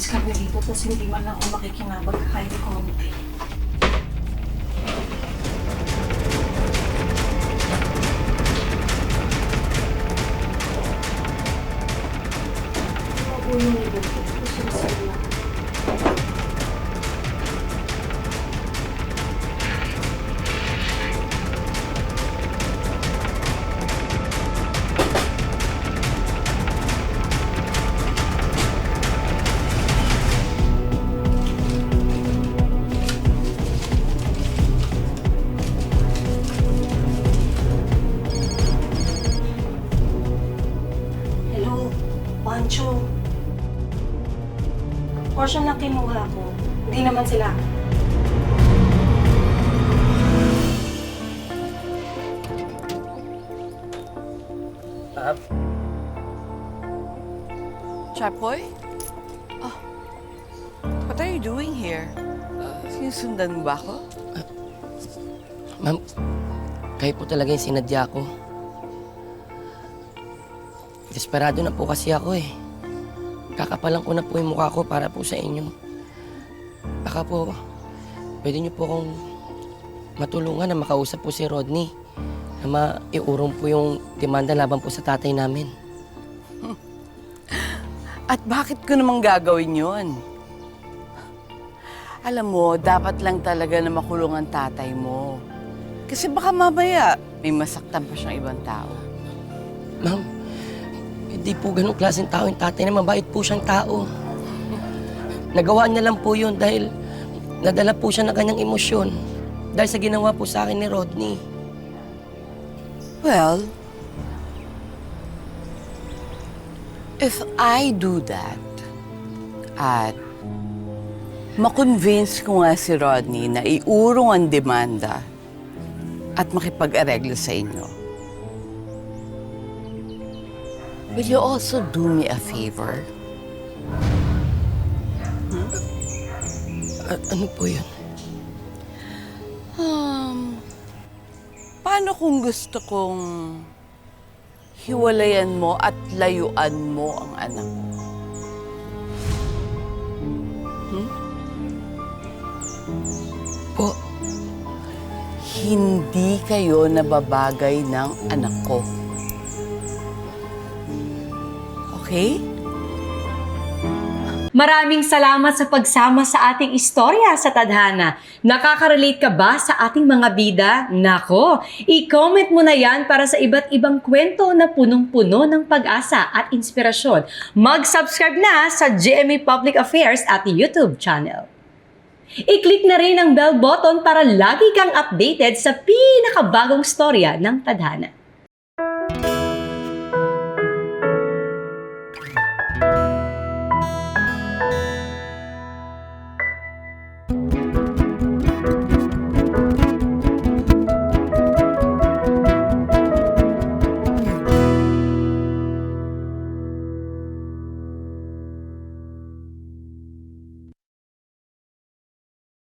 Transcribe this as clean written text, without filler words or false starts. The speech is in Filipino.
Alis kami dito, tapos hindi man lang ako makikinabag kahit konti. Ako yung ibig ko. Sila. Pancho. Portion lang kinuha ko. Hindi naman sila. Chapoy? Oh, what are you doing here? Sinusundan mo ba ako? Ma'am, kayo po talaga yung sinadya ko. Desperado na po kasi ako eh. Kakapalan ko na po yung mukha ko para po sa inyo. Baka po, pwede niyo po akong matulungan na makausap po si Rodney na maiurong po yung demanda laban po sa tatay namin. At bakit ko namang gagawin yon? Alam mo, dapat lang talaga na makulong ang tatay mo. Kasi baka mamaya may masaktan pa siyang ibang tao. Ma'am, hindi po ganong klaseng tao yung tatay na mabait po siyang tao. Nagawa niya lang po yun dahil nadala po siya ng kanyang emosyon. Dahil sa ginawa po sa akin ni Rodney. Well, if I do that at makonvince ko nga si Rodney na iurong ang demanda at makipag-areglo sa inyo, will you also do me a favor? Ano po yun? Paano kung gusto kong hiwalayan mo at layuan mo ang anak mo? Po, Hindi kayo nababagay ng anak ko. Okay? Maraming salamat sa pagsama sa ating istorya sa Tadhana. Nakaka-relate ka ba sa ating mga bida? Nako, i-comment mo na yan para sa iba't ibang kwento na punong-puno ng pag-asa at inspirasyon. Mag-subscribe na sa GMA Public Affairs at YouTube channel. I-click na rin ang bell button para lagi kang updated sa pinakabagong storya ng Tadhana.